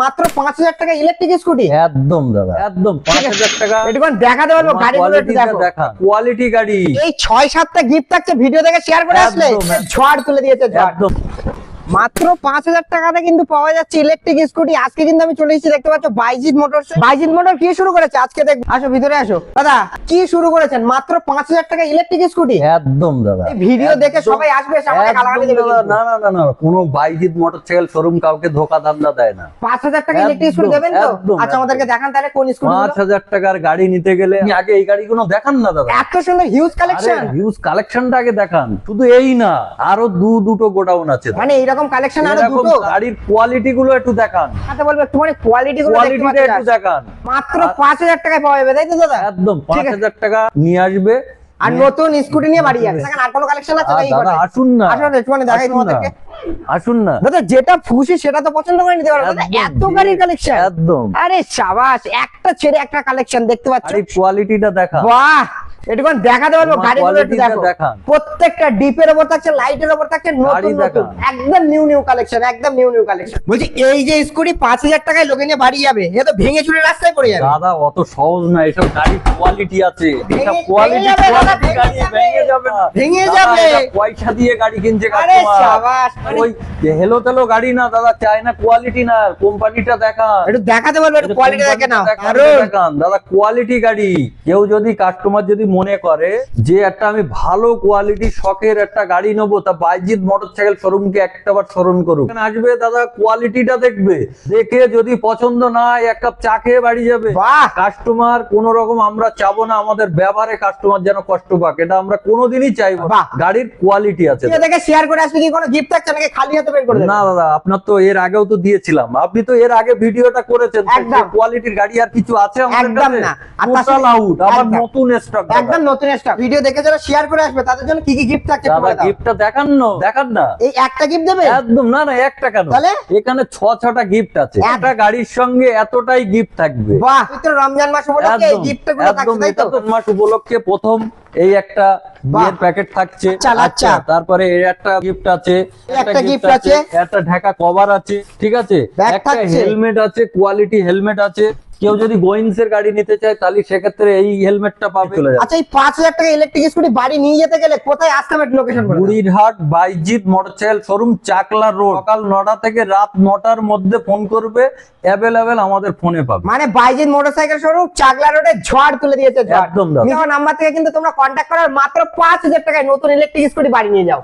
মাত্র 5,000 টাকা electric scooty. একদম দাদা, একদম 5,000 টাকা। একটু দেখাতে পারবো গাড়িগুলো, একটু দেখো কোয়ালিটি গাড়ি। এই 6-7টা গিফট থাকছে, ভিডিও দেখে শেয়ার করে আসলে ঝড় তুলে দিয়েছে একদম। মাত্র 5,000 টাকাতে কিন্তু পাওয়া যাচ্ছে ইলেকট্রিক স্কুটি। আজকে কিন্তু আমি চলে এসেছি, দেখতে পাচ্ছ বাইজিৎ মোটরস। বাইজিৎ মোটর কি শুরু করেছে আজকে দেখো, আসো ভিতরে আসো। দাদা কি শুরু করেছেন? মাত্র 5,000 টাকা ইলেকট্রিক স্কুটি। একদম দাদা, এই ভিডিও দেখে সবাই আসবে, সামনে গালাগালি দেবে। না না না না, কোনো বাইজিৎ মোটরসাইকেল শোরুম কাউকে ধোকা ধান্দা দেয় না। 5,000 টাকা ইলেকট্রিক স্কুটি দেবেন তো? আচ্ছা আমাদেরকে দেখান তাহলে কোন স্কুটি। 5,000 টাকার গাড়ি নিতে গেলে আগে এই গাড়িগুলো দেখান না দাদা। এত সুন্দর হিউজ কালেকশন। হিউজ কালেকশনটা আগে দেখান। শুধু এই না, আরো দুটো গোডাউন আছে। মানে এইরকম কালেকশন আরো দুটো। গাড়ির কোয়ালিটি গুলো একটু দেখান। আচ্ছা বলবো একটু, মানে কোয়ালিটি গুলো একটু দেখান। মাত্র 5,000 টাকায় পাওয়া যাবে, তাই তো দাদা? একদম 5,000 টাকা নিয়ে আসবে আর নতুন স্কুটি নিয়ে বাড়ি যাবে। আর কোনো কালেকশন আছে নাকি? দাদা আসুন না, আসুন একটু দেখাই তোমাদেরকে। আসুন না দাদা, যেটা খুশি সেটা তো পছন্দ করে নিতে পারবে। এত গাড়ির কালেকশন। একদম। আরে শাবাশ, একটা ছেড়ে একটা কালেকশন দেখতে পাচ্ছ। আরে কোয়ালিটিটা দেখা। বাহ, এটুকুন দেখাতে পারবো গাড়িগুলো, একটু দেখো। প্রত্যেকটা ডিপের উপর থাকছে, লাইটের উপর থাকছে, নতুন নতুন একদম নিউ কালেকশন, একদম নিউ কালেকশন। বলছি এই যে স্কুটি 5,000 টাকায় লোকে নিয়ে বাড়ি যাবে, এ তো ভেঙে চুরে রাস্তায় পড়ে যাবে। দাদা অত সহজ না, এসব গাড়ির কোয়ালিটি আছে। এটা কোয়ালিটি গাড়ি ভেঙে যাবে না, ভেঙে যাবে। পয়সা দিয়ে গাড়ি কিনছে আরে কাস্টমার। শাবাশ, ওই হেলো তেলো গাড়ি না দাদা, চায় না কোয়ালিটি না, কোম্পানিটা দেখান। একটু দেখাতে বলবো, একটু কোয়ালিটি দেখে নাও। দেখান দাদা, কোয়ালিটি গাড়ি। কেউ যদি কাস্টমার যদি মনে করে যে একটা আমি ভালো কোয়ালিটি শখের একটা গাড়ি নেবো, তা বাইজিৎ মোটরসাইকেল শোরুমকে একটাবার স্মরণ করুক। আসবে দাদা, কোয়ালিটিটা দেখবে, দেখে যদি পছন্দ না হয় এক কাপ চা খেয়ে বাড়ি যাবে। কাস্টমার কোন রকম আমরা চাবো না আমাদের ব্যবহারে কাস্টমার যেন কষ্ট পাক, এটা আমরা কোনোদিনই চাইবো। গাড়ির কোয়ালিটি আছে। দেখে শেয়ার করে আসলে কি কোনো গিফট থাকছে নাকি খালি হাতে বের করে দেবেন? না দাদা, আপনার তো এর আগেও তো দিয়েছিলাম, আপনি তো এর আগে ভিডিওটা করেছেন। কোয়ালিটির গাড়ি আর কিছু আছে আমাদের কাছে? টোটাল আউট, আবার নতুন স্টক, একদম নতুন স্টক। ভিডিও দেখে যারা শেয়ার করে আসবে তাদের জন্য কি কি গিফট থাকছে দাদা, গিফটটা দেখান না। এই একটা গিফট দেবে? একদম না না, একটা কেন, এখানে 6টা গিফট আছে। একটা গাড়ির সঙ্গে এতটাই গিফট থাকবে। বাহ, পবিত্র রমজান মাস উপলক্ষে এই গিফটগুলো থাকছে, তাই তো? মাস উপলক্ষে প্রথম এই একটা বিয়ের প্যাকেট থাকছে। আচ্ছা, তারপরে এই একটা গিফট আছে, একটা গিফট আছে, একটা ঢাকা কভার আছে, ঠিক আছে, একটা হেলমেট আছে, কোয়ালিটি হেলমেট আছে। কেউ যদি গোইন্স এর গাড়ি নিতে চায় তাহলে সেক্ষেত্রে এই হেলমেটটা পাবে। আচ্ছা, এই 5,000 টাকা ইলেকট্রিক স্কুটি বাড়ি নিয়ে যেতে গেলে কোথায় আসতে হবে? লোকেশন বলে দাও। Burirhat Baijit motorcycle showroom, Chakla road. সকাল 9টা থেকে রাত 9টার মধ্যে ফোন করবে, অ্যাভেলেবেল আমাদের ফোনে পাবে। মানে বাইজিৎ মোটরসাইকেল শোরুম, চাকলা রোডে ঝড় তুলে দিয়েছে। একদম। নাম্বার থেকে কিন্তু তোমরা কন্ট্যাক্ট করার মাত্র 5,000 টাকায় নতুন ইলেকট্রিক স্কুটি বাড়ি নিয়ে যাও।